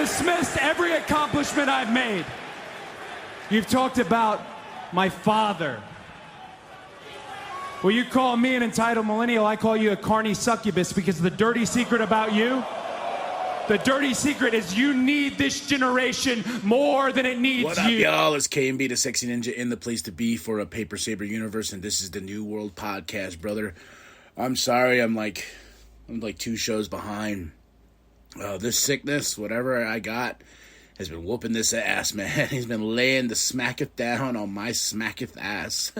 dismissed every accomplishment I've made. You've talked about my father. Well, you call me an entitled millennial, I call you a carny succubus, because the dirty secret about you, the dirty secret is you need this generation more than it needs you. What up, y'all? It's KMB, the Sexy Ninja, in the place to be for a Paper Saber universe, and this is the New World Podcast, brother. I'm sorry, I'm like 2 shows behind. This sickness, whatever I got, has been whooping this ass, man. He's been laying the smacketh down on my smacketh ass.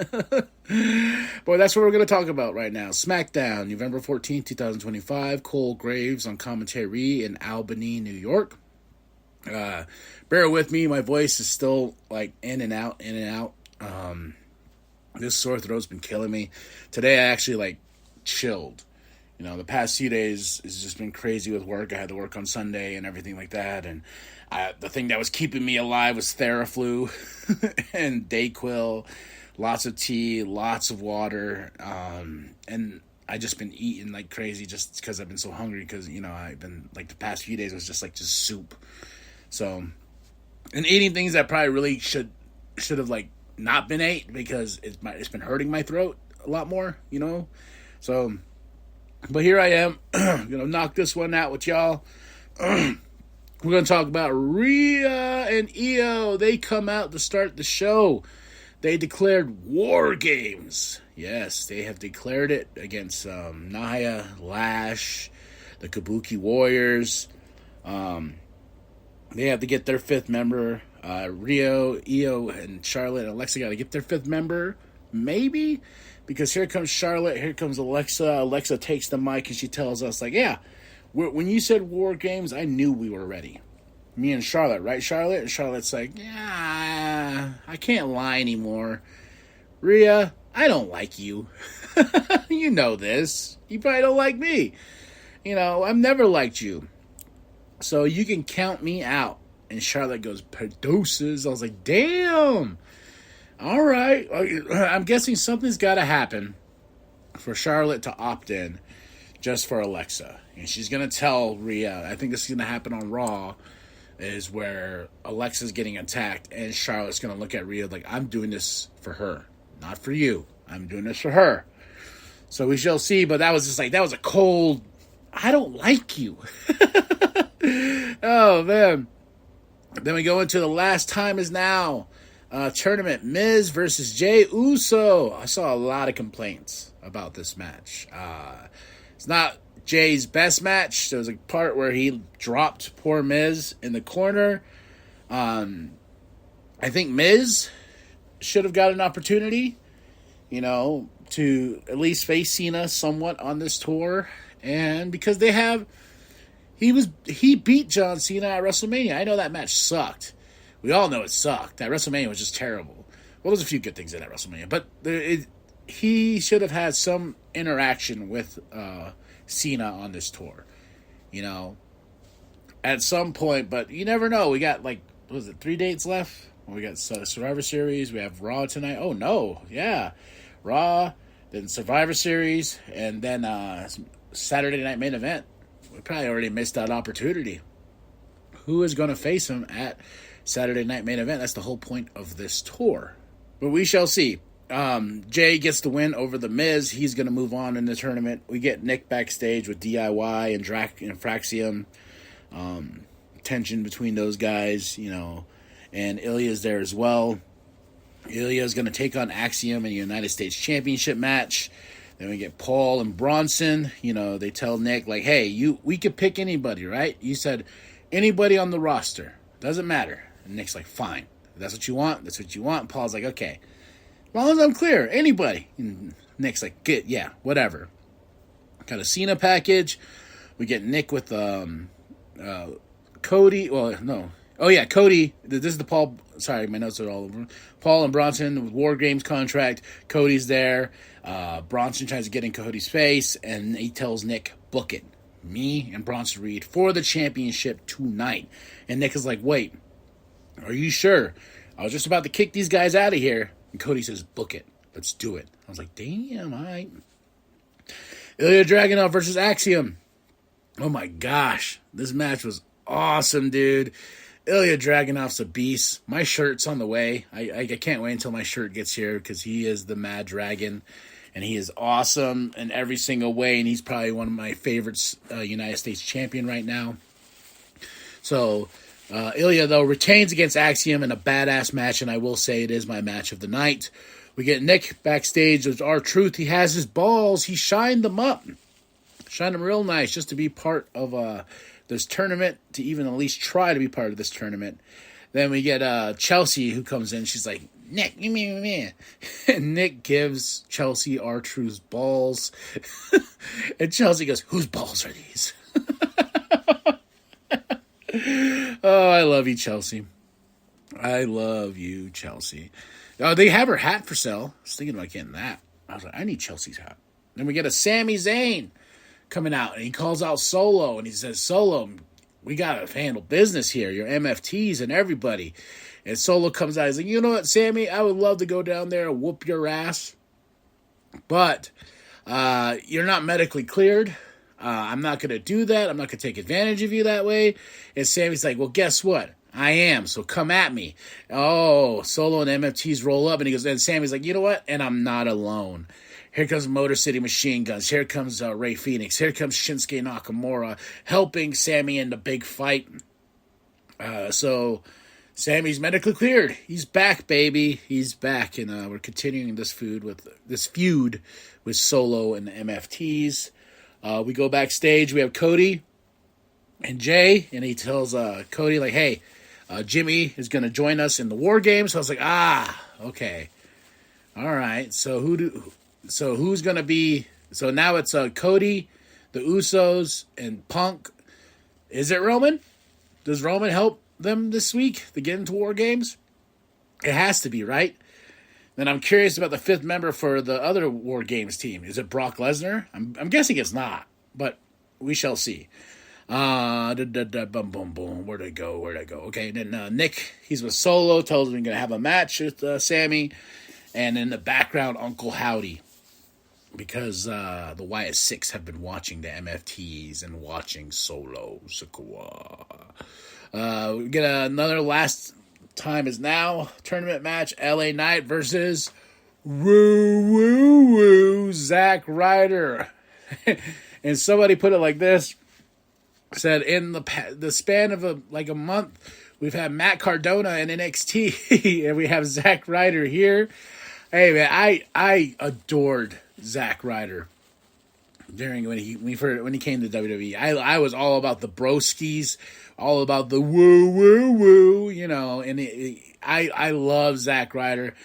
Boy, that's what we're going to talk about right now. SmackDown, November 14th, 2025. Cole Graves on commentary in Albany, New York. Bear with me. My voice is still like in and out. This sore throat's been killing me. Today I actually chilled. You know, the past few days has just been crazy with work. I had to work on Sunday and everything like that. And the thing that was keeping me alive was Theraflu and Dayquil, lots of tea, lots of water. And I just been eating like crazy just because I've been so hungry because, you know, I've been the past few days was just soup. So, and eating things that probably really should have not been ate because it's been hurting my throat a lot more, you know. So, but here I am, gonna knock this one out with y'all. We're gonna talk about Rhea and Io. They come out to start the show. They declared war games. Yes, they have declared it against Nia, Lash, the Kabuki Warriors. They have to get their 5th member. Rio, Io, and Charlotte and Alexa got to get their 5th member, maybe. Because here comes Charlotte, here comes Alexa. Alexa takes the mic and she tells us, yeah, when you said war games, I knew we were ready. Me and Charlotte, right, Charlotte? And Charlotte's like, yeah, I can't lie anymore. Rhea, I don't like you. You know this. You probably don't like me. You know, I've never liked you. So you can count me out. And Charlotte goes, "Pedoses." I was like, damn. All right, I'm guessing something's got to happen for Charlotte to opt in just for Alexa. And she's going to tell Rhea, I think this is going to happen on Raw, is where Alexa's getting attacked and Charlotte's going to look at Rhea like, I'm doing this for her, not for you. I'm doing this for her. So we shall see, but that was just that was a cold, I don't like you. Oh, man. Then we go into the last time is now. Tournament, Miz versus Jey Uso. I saw a lot of complaints about this match. It's not Jay's best match. There was a part where he dropped poor Miz in the corner. I think Miz should have got an opportunity, you know, to at least face Cena somewhat on this tour. And because he beat John Cena at WrestleMania. I know that match sucked. We all know it sucked. That WrestleMania was just terrible. Well, there's a few good things in that WrestleMania, but he should have had some interaction with Cena on this tour, you know, at some point. But you never know. We got 3 dates left? We got Survivor Series. We have Raw tonight. Oh no, yeah, Raw, then Survivor Series, and then Saturday Night Main Event. We probably already missed that opportunity. Who is going to face him at Saturday Night Main Event? That's the whole point of this tour. But we shall see. Jay gets the win over The Miz. He's going to move on in the tournament. We get Nick backstage with DIY and Drac and Fraxium. Tension between those guys, you know. And Ilya's there as well. Ilya's going to take on Axiom in a United States Championship match. Then we get Paul and Bronson. You know, they tell Nick, hey, we could pick anybody, right? You said anybody on the roster. Doesn't matter. And Nick's like, fine. If that's what you want. That's what you want. And Paul's like, okay. As long as I'm clear, anybody. And Nick's like, good, yeah, whatever. Got a Cena package. We get Nick with Cody. Well, no. Oh, yeah, Cody. This is the Paul. Sorry, my notes are all over. Paul and Bronson with War Games contract. Cody's there. Bronson tries to get in Cody's face, and he tells Nick, book it. Me and Bronson Reed for the championship tonight. And Nick is like, wait, are you sure? I was just about to kick these guys out of here. And Cody says, book it. Let's do it. I was like, damn, all right. Ilya Dragunov versus Axiom. Oh my gosh. This match was awesome, dude. Ilya Dragunov's a beast. My shirt's on the way. I can't wait until my shirt gets here because he is the Mad Dragon. And he is awesome in every single way. And he's probably one of my favorites, United States champion right now. So, Ilya, though, retains against Axiom in a badass match. And I will say it is my match of the night. We get Nick backstage with R-Truth. He has his balls. He shined them up. Shined them real nice just to be part of this tournament, to even at least try to be part of this tournament. Then we get Chelsea, who comes in. She's like, Nick, me. And Nick gives Chelsea R-Truth's balls. And Chelsea goes, whose balls are these? Oh, I love you, Chelsea. I love you, Chelsea. Oh, they have her hat for sale. I was thinking about getting that. I was like, I need Chelsea's hat. Then we get a Sami Zayn coming out, and he calls out Solo, and he says, Solo, we got to handle business here. Your MFTs and everybody. And Solo comes out. He's like, you know what, Sammy? I would love to go down there and whoop your ass. But you're not medically cleared. I'm not going to do that. I'm not going to take advantage of you that way. And Sammy's like, well, guess what? I am, so come at me. Oh, Solo and MFTs roll up, and he goes, and Sammy's like, you know what? And I'm not alone. Here comes Motor City Machine Guns. Here comes Ray Phoenix. Here comes Shinsuke Nakamura helping Sammy in the big fight. So Sammy's medically cleared. He's back, baby. He's back, and we're continuing this feud with Solo and the MFTs. We go backstage. We have Cody and Jay, and he tells Cody, like, hey, Jimmy is going to join us in the War Games. So I was like, okay. All right. So who's going to be... So now it's Cody, the Usos, and Punk. Is it Roman? Does Roman help them this week to get into War Games? It has to be, right? Then I'm curious about the fifth member for the other War Games team. Is it Brock Lesnar? I'm guessing it's not, but we shall see. Boom, boom, boom. Where'd I go? Okay, then Nick, he's with Solo, tells him he's going to have a match with Sammy. And in the background, Uncle Howdy. Because the Wyatt Six have been watching the MFTs and watching Solo Sikoa. We get another last time is now tournament match. LA Knight versus Zack Ryder. And somebody put it like this. Said in the span of a month, we've had Matt Cardona in NXT, and we have Zack Ryder here. Hey man, I adored Zack Ryder during when he came to WWE. I was all about the broskies, all about the woo, you know. And I love Zack Ryder.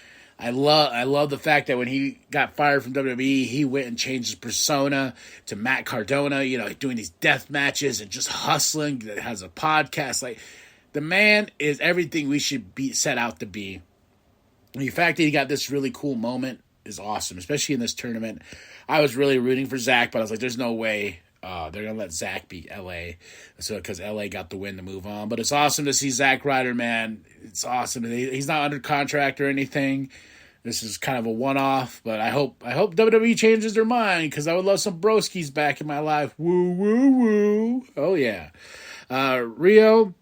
I love the fact that when he got fired from WWE, he went and changed his persona to Matt Cardona, you know, doing these death matches and just hustling. That has a podcast. Like, the man is everything we should be set out to be. And the fact that he got this really cool moment is awesome, especially in this tournament. I was really rooting for Zack, but I was like, there's no way they're going to let Zack beat LA. So, because LA got the win to move on. But it's awesome to see Zack Ryder, man. It's awesome. He's not under contract or anything. This is kind of a one-off, but I hope WWE changes their mind, because I would love some broskies back in my life. Woo. Oh, yeah. Rio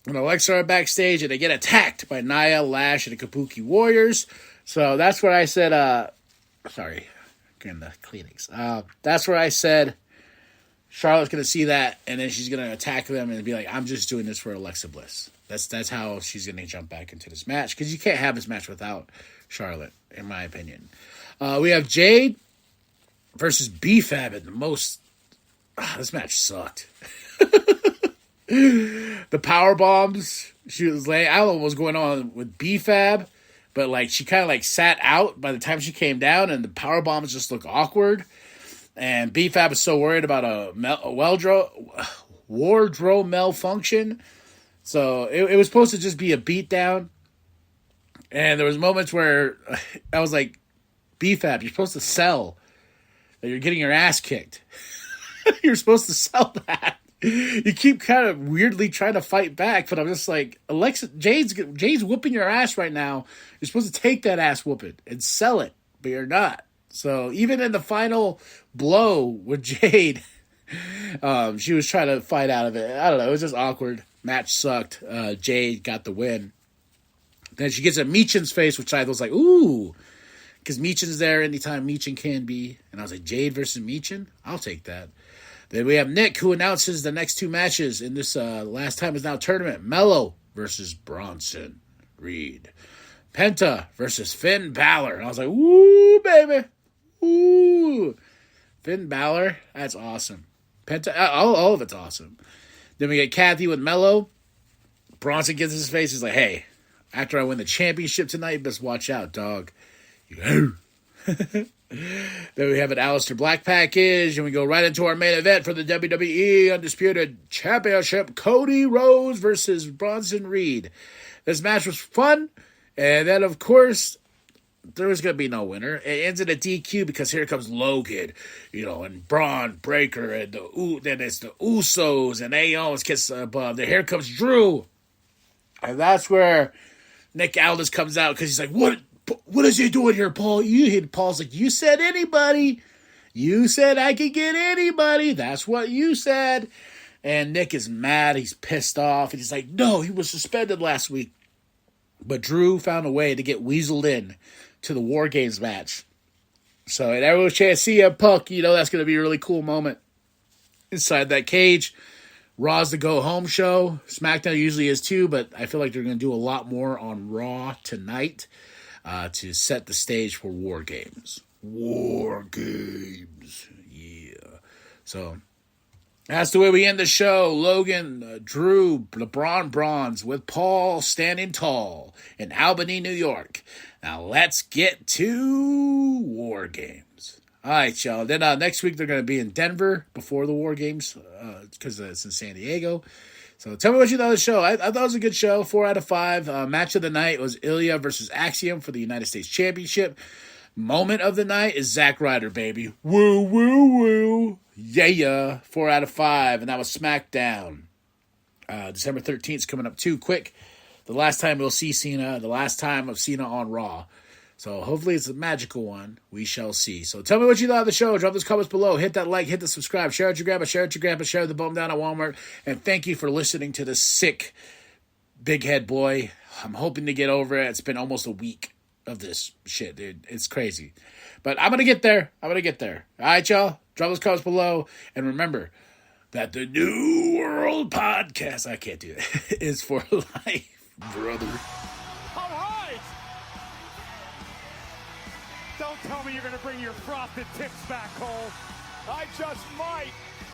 and Alexa are backstage, and they get attacked by Nia, Lash, and the Kabuki Warriors. So that's where I said, sorry, getting the cleanings. That's where I said Charlotte's going to see that, and then she's going to attack them and be like, I'm just doing this for Alexa Bliss. That's how she's going to jump back into this match, because you can't have this match without Charlotte, in my opinion. We have Jade versus B-Fab at the most... this match sucked. The power bombs she was laying... I don't know what was going on with B-Fab, but like she kind of like sat out by the time she came down, and the power bombs just look awkward. And B-Fab is so worried about a wardrobe malfunction. So it was supposed to just be a beatdown. And there was moments where I was like, B-Fab, you're supposed to sell that you're getting your ass kicked. You're supposed to sell that. You keep kind of weirdly trying to fight back, but I'm just like, Alexa, Jade's whooping your ass right now. You're supposed to take that ass whooping and sell it, but you're not. So even in the final blow with Jade, She was trying to fight out of it. I don't know. It was just awkward. Match sucked. Jade got the win. Then she gets a Meechin's face, which I was like, ooh. Because Meechin's there anytime Meechin can be. And I was like, Jade versus Meechin? I'll take that. Then we have Nick, who announces the next 2 matches in this Last Time Is Now tournament. Mello versus Bronson Reed. Penta versus Finn Balor. And I was like, ooh, baby. Ooh. Finn Balor, that's awesome. Penta, all of it's awesome. Then we get Kathy with Mello. Bronson gets his face. He's like, hey, after I win the championship tonight, you best watch out, dog. Then we have an Aleister Black package, and we go right into our main event for the WWE Undisputed Championship. Cody Rhodes versus Bronson Reed. This match was fun, and then, of course, there was going to be no winner. It ends in a DQ because here comes Logan, and Braun Breaker, and then it's the Usos, and Aeons gets above. Then here comes Drew, and that's where Nick Aldis comes out because he's like, What is he doing here, Paul? Paul's like, you said anybody. You said I could get anybody. That's what you said. And Nick is mad. He's pissed off. And he's like, no, he was suspended last week. But Drew found a way to get weaseled in to the War Games match. So, and everyone's trying to see CM Punk. That's going to be a really cool moment inside that cage. Raw's the go-home show. SmackDown usually is too, but I feel like they're going to do a lot more on Raw tonight. To set the stage for War Games. War Games. Yeah. So, that's the way we end the show. Logan, Drew, LeBron Bronze with Paul standing tall in Albany, New York. Now, let's get to War Games. All right, y'all. Then next week, they're going to be in Denver before the War Games because it's in San Diego. So tell me what you thought of the show. I thought it was a good show. 4 out of 5. Match of the night was Ilya versus Axiom for the United States Championship. Moment of the night is Zack Ryder, baby. Woo, woo, woo. Yeah. 4 out of 5. And that was SmackDown. December 13th is coming up too quick. The last time we'll see Cena. The last time of Cena on Raw. So hopefully it's a magical one. We shall see. So tell me what you thought of the show. Drop those comments below. Hit that like. Hit the subscribe. Share it with your grandma. Share it with your grandpa. Share the bum down at Walmart. And thank you for listening to this sick big head boy. I'm hoping to get over it. It's been almost a week of this shit, dude. It's crazy. But I'm going to get there. All right, y'all. Drop those comments below. And remember that the New World Podcast, I can't do it, is for life, brother. Don't tell me you're going to bring your frosted tips back, Cole. I just might.